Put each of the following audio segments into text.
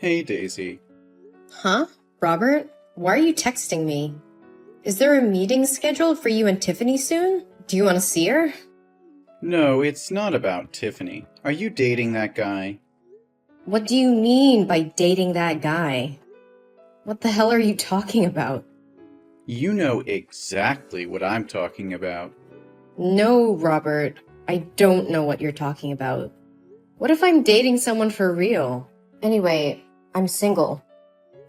Hey, Daisy. Huh? Robert? Why are you texting me? Is there a meeting scheduled for you and Tiffany soon? Do you want to see her? No, it's not about Tiffany. Are you dating that guy? What do you mean by dating that guy? What the hell are you talking about? You know exactly what I'm talking about. No, Robert. I don't know what you're talking about. What if I'm dating someone for real? Anyway, I'm single.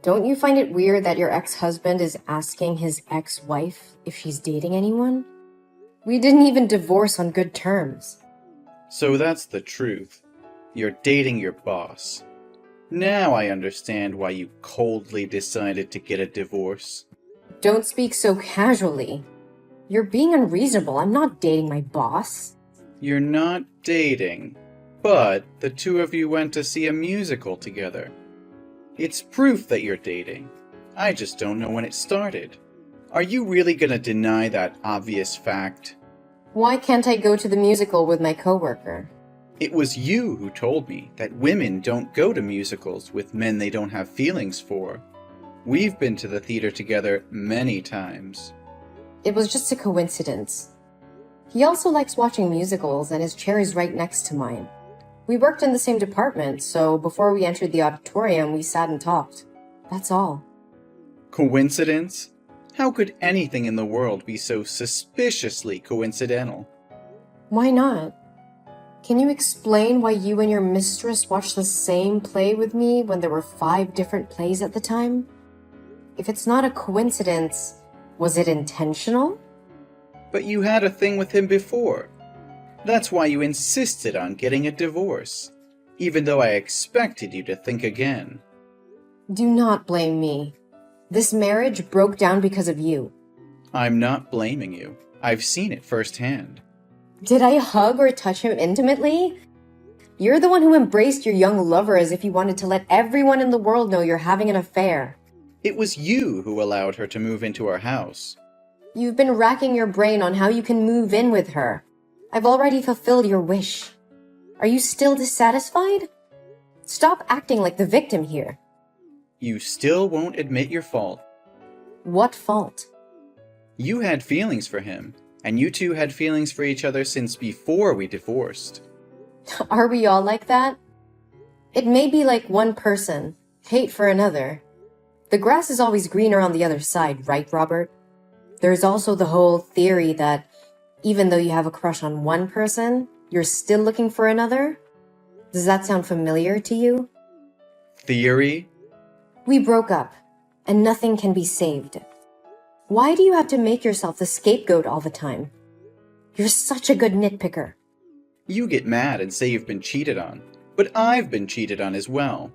Don't you find it weird that your ex-husband is asking his ex-wife if she's dating anyone? We didn't even divorce on good terms. So that's the truth. You're dating your boss. Now I understand why you coldly decided to get a divorce. Don't speak so casually. You're being unreasonable. I'm not dating my boss. You're not dating, but the two of you went to see a musical together. It's proof that you're dating. I just don't know when it started. Are you really gonna deny that obvious fact? Why can't I go to the musical with my coworker? It was you who told me that women don't go to musicals with men they don't have feelings for. We've been to the theater together many times. It was just a coincidence. He also likes watching musicals, and his chair is right next to mine. We worked in the same department, so before we entered the auditorium, we sat and talked. That's all. Coincidence? How could anything in the world be so suspiciously coincidental? Why not? Can you explain why you and your mistress watched the same play with me when there were 5 different plays at the time? If it's not a coincidence, was it intentional? But you had a thing with him before. That's why you insisted on getting a divorce, even though I expected you to think again. Do not blame me. This marriage broke down because of you. I'm not blaming you. I've seen it firsthand. Did I hug or touch him intimately? You're the one who embraced your young lover as if you wanted to let everyone in the world know you're having an affair. It was you who allowed her to move into our house. You've been racking your brain on how you can move in with her. I've already fulfilled your wish. Are you still dissatisfied? Stop acting like the victim here. You still won't admit your fault. What fault? You had feelings for him, and you two had feelings for each other since before we divorced. Are we all like that? It may be like one person, hate for another. The grass is always greener on the other side, right, Robert? There's also the whole theory that even though you have a crush on one person, you're still looking for another? Does that sound familiar to you? Theory? We broke up, and nothing can be saved. Why do you have to make yourself the scapegoat all the time? You're such a good nitpicker. You get mad and say you've been cheated on, but I've been cheated on as well.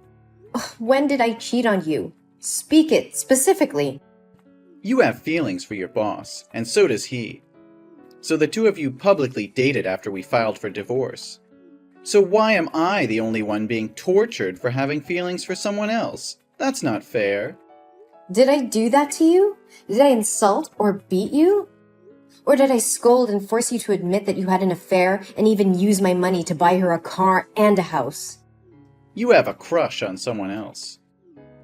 When did I cheat on you? Speak it, specifically. You have feelings for your boss, and so does he. So the two of you publicly dated after we filed for divorce. So why am I the only one being tortured for having feelings for someone else? That's not fair. Did I do that to you? Did I insult or beat you? Or did I scold and force you to admit that you had an affair and even use my money to buy her a car and a house? You have a crush on someone else.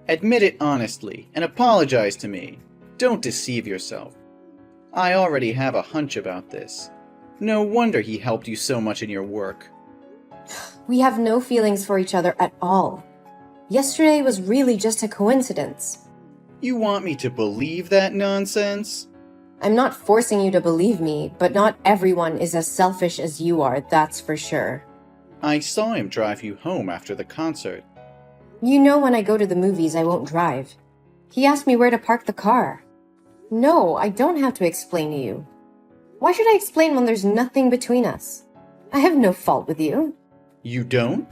Admit it honestly and apologize to me. Don't deceive yourself. I already have a hunch about this. No wonder he helped you so much in your work. We have no feelings for each other at all. Yesterday was really just a coincidence. You want me to believe that nonsense? I'm not forcing you to believe me, but not everyone is as selfish as you are, that's for sure. I saw him drive you home after the concert. You know when I go to the movies, I won't drive. He asked me where to park the car. No, I don't have to explain to you. Why should I explain when there's nothing between us? I have no fault with you. You don't?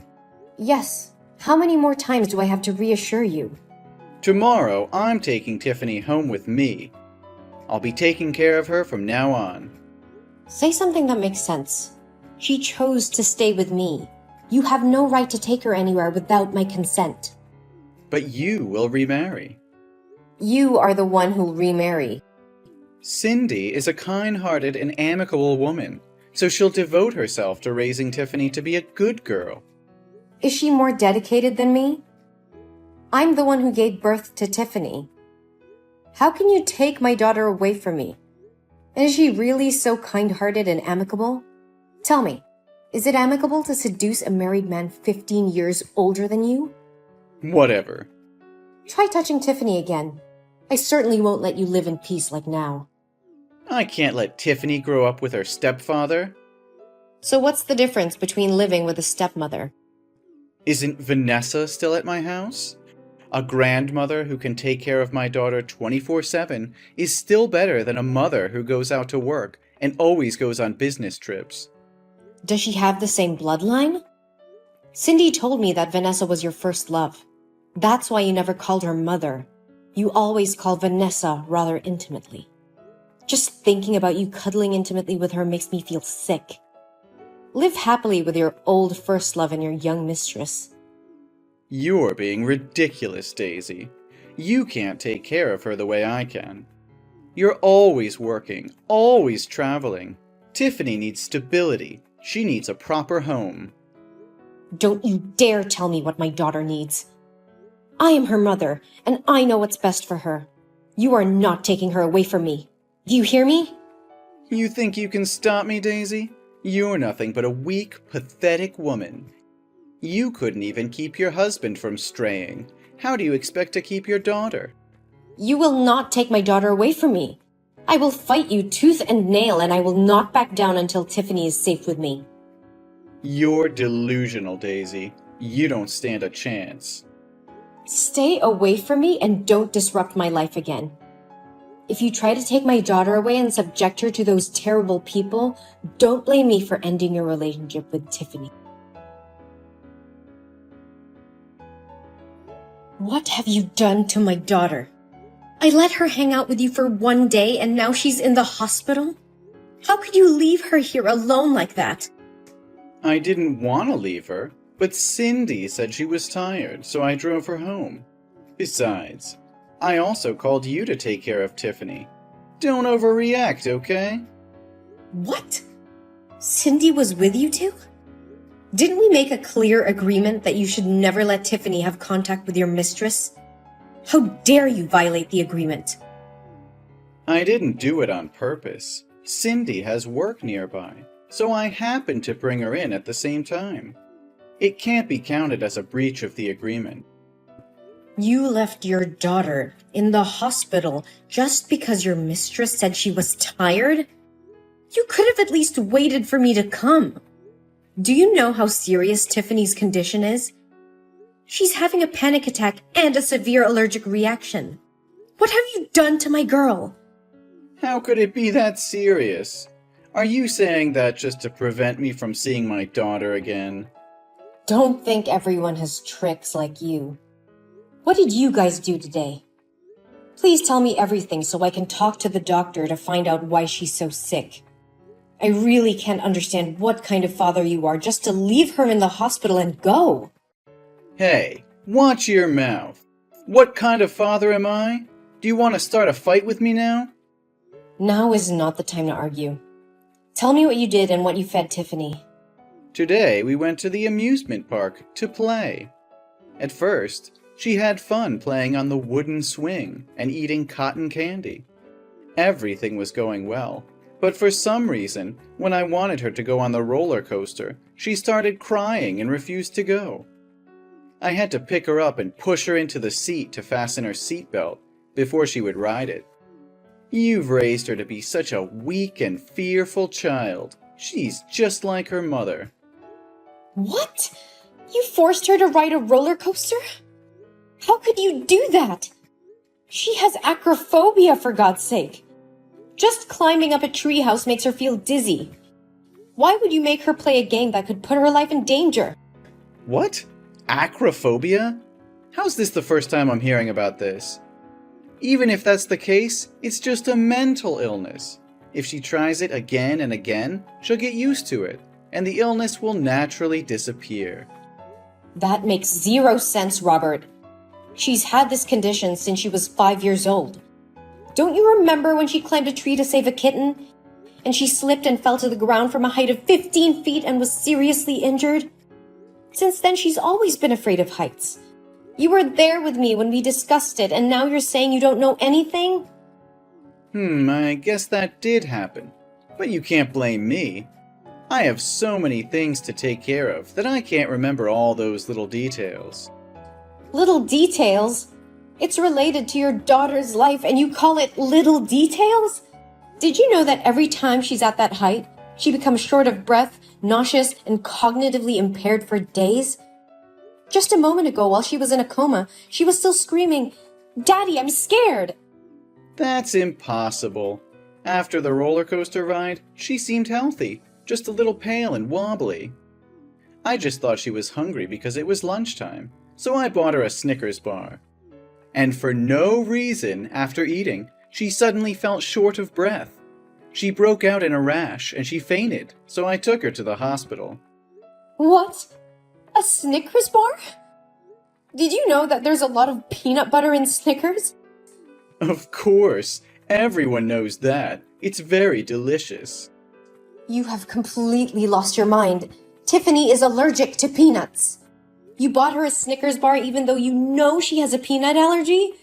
Yes. How many more times do I have to reassure you? Tomorrow, I'm taking Tiffany home with me. I'll be taking care of her from now on. Say something that makes sense. She chose to stay with me. You have no right to take her anywhere without my consent. But you will remarry. You are the one who'll remarry. Cindy is a kind-hearted and amicable woman, so she'll devote herself to raising Tiffany to be a good girl. Is she more dedicated than me? I'm the one who gave birth to Tiffany. How can you take my daughter away from me? And is she really so kind-hearted and amicable? Tell me, is it amicable to seduce a married man 15 years older than you? Whatever. Try touching Tiffany again. I certainly won't let you live in peace like now. I can't let Tiffany grow up with her stepfather. So what's the difference between living with a stepmother? Isn't Vanessa still at my house? A grandmother who can take care of my daughter 24/7 is still better than a mother who goes out to work and always goes on business trips. Does she have the same bloodline? Cindy told me that Vanessa was your first love. That's why you never called her mother. You always called Vanessa rather intimately. Just thinking about you cuddling intimately with her makes me feel sick. Live happily with your old first love and your young mistress. You're being ridiculous, Daisy. You can't take care of her the way I can. You're always working, always traveling. Tiffany needs stability. She needs a proper home. Don't you dare tell me what my daughter needs. I am her mother, and I know what's best for her. You are not taking her away from me. Do you hear me? You think you can stop me, Daisy? You're nothing but a weak, pathetic woman. You couldn't even keep your husband from straying. How do you expect to keep your daughter? You will not take my daughter away from me. I will fight you tooth and nail, and I will not back down until Tiffany is safe with me. You're delusional, Daisy. You don't stand a chance. Stay away from me and don't disrupt my life again. If you try to take my daughter away and subject her to those terrible people, don't blame me for ending your relationship with Tiffany. What have you done to my daughter? I let her hang out with you for one day and now she's in the hospital? How could you leave her here alone like that? I didn't want to leave her, but Cindy said she was tired, so I drove her home. Besides, I also called you to take care of Tiffany. Don't overreact, okay? What? Cindy was with you two? Didn't we make a clear agreement that you should never let Tiffany have contact with your mistress? How dare you violate the agreement? I didn't do it on purpose. Cindy has work nearby, so I happened to bring her in at the same time. It can't be counted as a breach of the agreement. You left your daughter in the hospital just because your mistress said she was tired? You could have at least waited for me to come. Do you know how serious Tiffany's condition is? She's having a panic attack and a severe allergic reaction. What have you done to my girl? How could it be that serious? Are you saying that just to prevent me from seeing my daughter again? Don't think everyone has tricks like you. What did you guys do today? Please tell me everything so I can talk to the doctor to find out why she's so sick. I really can't understand what kind of father you are just to leave her in the hospital and go. Hey, watch your mouth. What kind of father am I? Do you want to start a fight with me now? Now is not the time to argue. Tell me what you did and what you fed Tiffany. Today we went to the amusement park to play. At first, she had fun playing on the wooden swing and eating cotton candy. Everything was going well, but for some reason, when I wanted her to go on the roller coaster, she started crying and refused to go. I had to pick her up and push her into the seat to fasten her seatbelt before she would ride it. You've raised her to be such a weak and fearful child. She's just like her mother. What? You forced her to ride a roller coaster? How could you do that? She has acrophobia, for God's sake. Just climbing up a treehouse makes her feel dizzy. Why would you make her play a game that could put her life in danger? What? Acrophobia? How's this the first time I'm hearing about this? Even if that's the case, it's just a mental illness. If she tries it again and again, she'll get used to it, and the illness will naturally disappear. That makes zero sense, Robert. She's had this condition since she was 5 years old. Don't you remember when she climbed a tree to save a kitten? And she slipped and fell to the ground from a height of 15 feet and was seriously injured? Since then, she's always been afraid of heights. You were there with me when we discussed it, and now you're saying you don't know anything? I guess that did happen. But you can't blame me. I have so many things to take care of that I can't remember all those little details. Little details? It's related to your daughter's life, and you call it little details? Did you know that every time she's at that height, she becomes short of breath, nauseous, and cognitively impaired for days? Just a moment ago, while she was in a coma, she was still screaming, "Daddy, I'm scared!" That's impossible. After the roller coaster ride, she seemed healthy, just a little pale and wobbly. I just thought she was hungry because it was lunchtime, so I bought her a Snickers bar. And for no reason, after eating, she suddenly felt short of breath. She broke out in a rash and she fainted, so I took her to the hospital. What? A Snickers bar? Did you know that there's a lot of peanut butter in Snickers? Of course, everyone knows that. It's very delicious. You have completely lost your mind. Tiffany is allergic to peanuts. You bought her a Snickers bar even though you know she has a peanut allergy?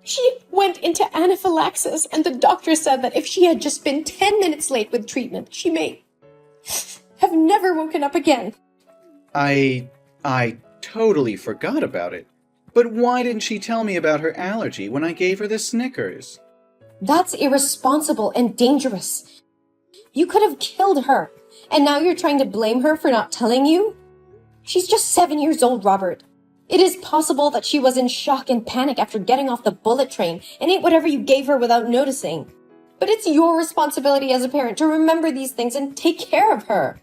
She went into anaphylaxis, and the doctor said that if she had just been 10 minutes late with treatment, she may have never woken up again. I totally forgot about it. But why didn't she tell me about her allergy when I gave her the Snickers? That's irresponsible and dangerous. You could have killed her, and now you're trying to blame her for not telling you? She's just 7 years old, Robert. It is possible that she was in shock and panic after getting off the bullet train and ate whatever you gave her without noticing. But it's your responsibility as a parent to remember these things and take care of her.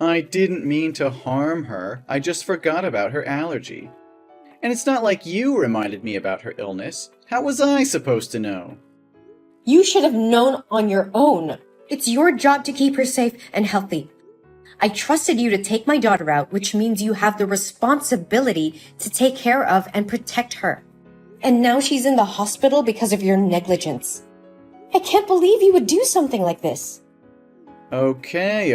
I didn't mean to harm her. I just forgot about her allergy. And it's not like you reminded me about her illness. How was I supposed to know? You should have known on your own. It's your job to keep her safe and healthy. I trusted you to take my daughter out, which means you have the responsibility to take care of and protect her. And now she's in the hospital because of your negligence. I can't believe you would do something like this. Okay,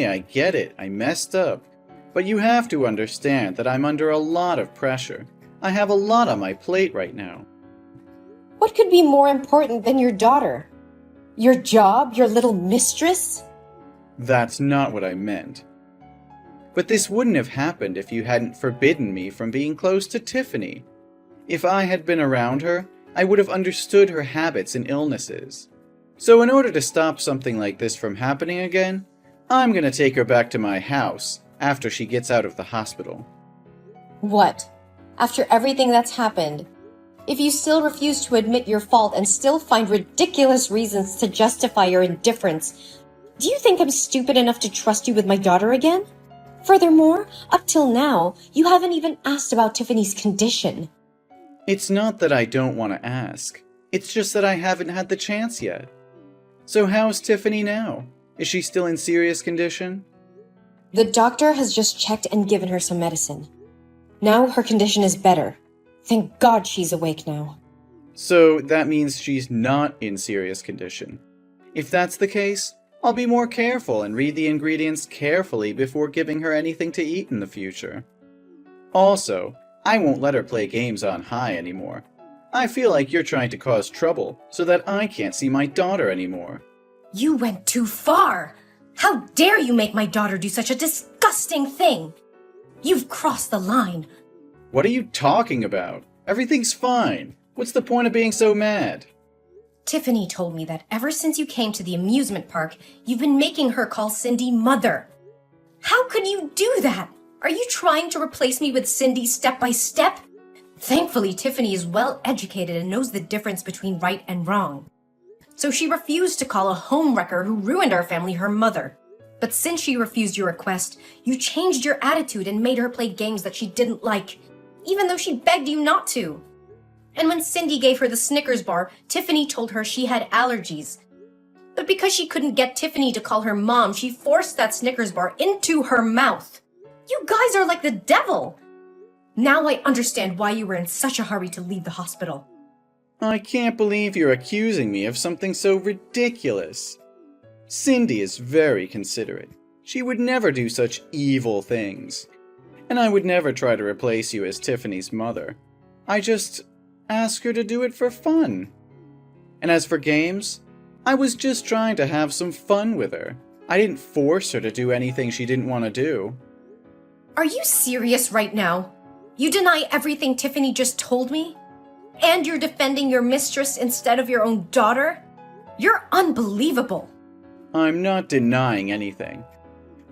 I get it. I messed up. But you have to understand that I'm under a lot of pressure. I have a lot on my plate right now. What could be more important than your daughter? Your job, your little mistress? That's not what I meant. But this wouldn't have happened if you hadn't forbidden me from being close to Tiffany. If I had been around her, I would have understood her habits and illnesses. So in order to stop something like this from happening again, I'm gonna take her back to my house after she gets out of the hospital. What? After everything that's happened? If you still refuse to admit your fault and still find ridiculous reasons to justify your indifference, do you think I'm stupid enough to trust you with my daughter again? Furthermore, up till now, you haven't even asked about Tiffany's condition. It's not that I don't want to ask. It's just that I haven't had the chance yet. So how's Tiffany now? Is she still in serious condition? The doctor has just checked and given her some medicine. Now her condition is better. Thank God she's awake now. So that means she's not in serious condition. If that's the case, I'll be more careful and read the ingredients carefully before giving her anything to eat in the future. Also, I won't let her play games on high anymore. I feel like you're trying to cause trouble so that I can't see my daughter anymore. You went too far! How dare you make my daughter do such a disgusting thing! You've crossed the line. What are you talking about? Everything's fine. What's the point of being so mad? Tiffany told me that ever since you came to the amusement park, you've been making her call Cindy mother. How could you do that? Are you trying to replace me with Cindy step by step? Thankfully, Tiffany is well educated and knows the difference between right and wrong. So she refused to call a homewrecker who ruined our family her mother. But since she refused your request, you changed your attitude and made her play games that she didn't like, even though she begged you not to. And when Cindy gave her the Snickers bar, Tiffany told her she had allergies. But because she couldn't get Tiffany to call her mom, she forced that Snickers bar into her mouth. You guys are like the devil! Now I understand why you were in such a hurry to leave the hospital. I can't believe you're accusing me of something so ridiculous. Cindy is very considerate. She would never do such evil things. And I would never try to replace you as Tiffany's mother. I just ask her to do it for fun. And as for games, I was just trying to have some fun with her. I didn't force her to do anything she didn't want to do. Are you serious right now? You deny everything Tiffany just told me? And you're defending your mistress instead of your own daughter? You're unbelievable. I'm not denying anything.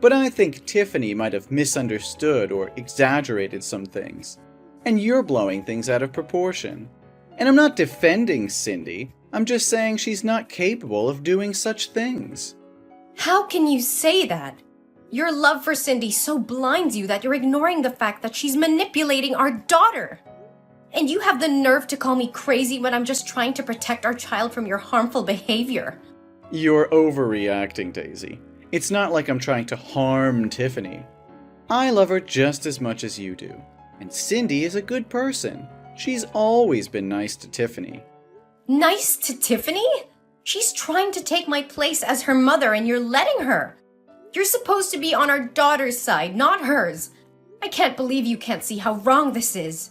But I think Tiffany might have misunderstood or exaggerated some things. And you're blowing things out of proportion. And I'm not defending Cindy. I'm just saying she's not capable of doing such things. How can you say that? Your love for Cindy so blinds you that you're ignoring the fact that she's manipulating our daughter. And you have the nerve to call me crazy when I'm just trying to protect our child from your harmful behavior. You're overreacting, Daisy. It's not like I'm trying to harm Tiffany. I love her just as much as you do. And Cindy is a good person. She's always been nice to Tiffany. Nice to Tiffany? She's trying to take my place as her mother and you're letting her. You're supposed to be on our daughter's side, not hers. I can't believe you can't see how wrong this is.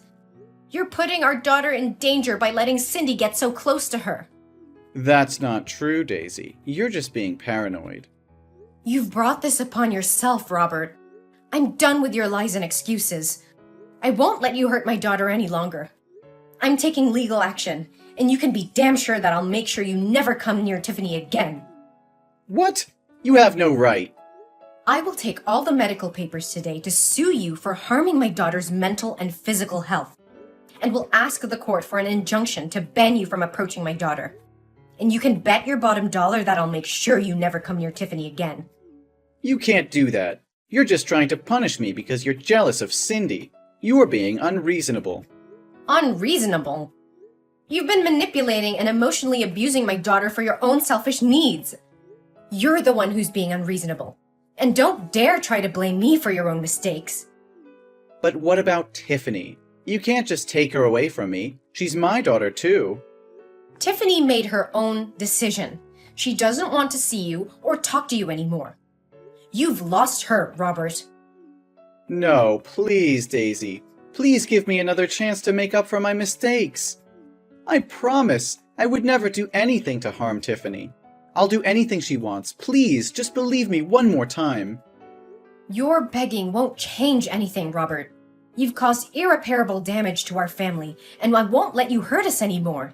You're putting our daughter in danger by letting Cindy get so close to her. That's not true, Daisy. You're just being paranoid. You've brought this upon yourself, Robert. I'm done with your lies and excuses. I won't let you hurt my daughter any longer. I'm taking legal action, and you can be damn sure that I'll make sure you never come near Tiffany again. What? You have no right. I will take all the medical papers today to sue you for harming my daughter's mental and physical health, and will ask the court for an injunction to ban you from approaching my daughter. And you can bet your bottom dollar that I'll make sure you never come near Tiffany again. You can't do that. You're just trying to punish me because you're jealous of Cindy. You're being unreasonable. Unreasonable? You've been manipulating and emotionally abusing my daughter for your own selfish needs. You're the one who's being unreasonable. And don't dare try to blame me for your own mistakes. But what about Tiffany? You can't just take her away from me. She's my daughter too. Tiffany made her own decision. She doesn't want to see you or talk to you anymore. You've lost her, Robert. No, please, Daisy. Please give me another chance to make up for my mistakes. I promise I would never do anything to harm Tiffany. I'll do anything she wants. Please, just believe me one more time. Your begging won't change anything, Robert. You've caused irreparable damage to our family, and I won't let you hurt us anymore.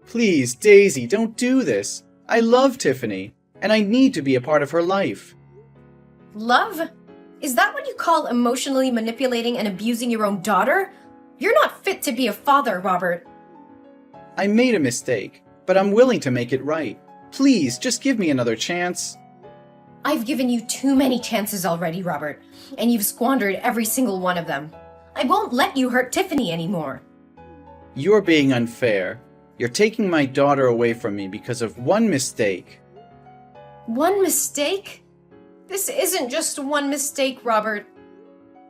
Please, Daisy, don't do this. I love Tiffany, and I need to be a part of her life. Love? Is that what you call emotionally manipulating and abusing your own daughter? You're not fit to be a father, Robert. I made a mistake, but I'm willing to make it right. Please, just give me another chance. I've given you too many chances already, Robert, and you've squandered every single one of them. I won't let you hurt Tiffany anymore. You're being unfair. You're taking my daughter away from me because of one mistake. One mistake? This isn't just one mistake, Robert.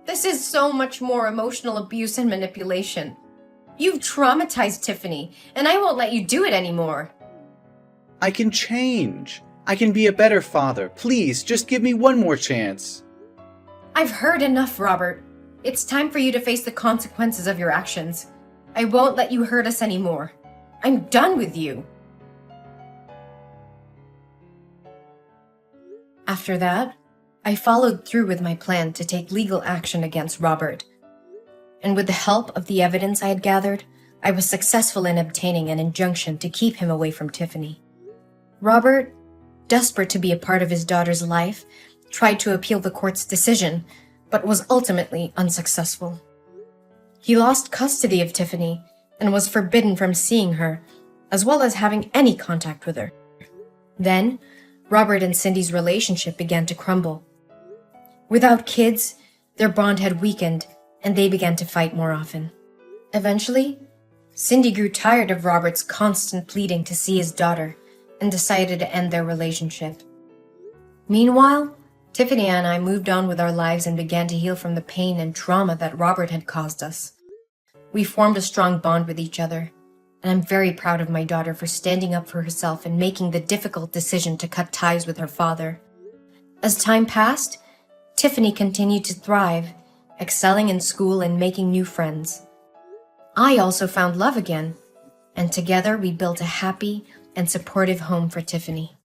This is so much more emotional abuse and manipulation. You've traumatized Tiffany, and I won't let you do it anymore. I can change. I can be a better father. Please, just give me one more chance. I've heard enough, Robert. It's time for you to face the consequences of your actions. I won't let you hurt us anymore. I'm done with you. After that, I followed through with my plan to take legal action against Robert. And with the help of the evidence I had gathered, I was successful in obtaining an injunction to keep him away from Tiffany. Robert, desperate to be a part of his daughter's life, tried to appeal the court's decision, but was ultimately unsuccessful. He lost custody of Tiffany and was forbidden from seeing her, as well as having any contact with her. Then, Robert and Cindy's relationship began to crumble. Without kids, their bond had weakened, and they began to fight more often. Eventually, Cindy grew tired of Robert's constant pleading to see his daughter and decided to end their relationship. Meanwhile, Tiffany and I moved on with our lives and began to heal from the pain and trauma that Robert had caused us. We formed a strong bond with each other, and I'm very proud of my daughter for standing up for herself and making the difficult decision to cut ties with her father. As time passed, Tiffany continued to thrive, excelling in school and making new friends. I also found love again, and together we built a happy and supportive home for Tiffany.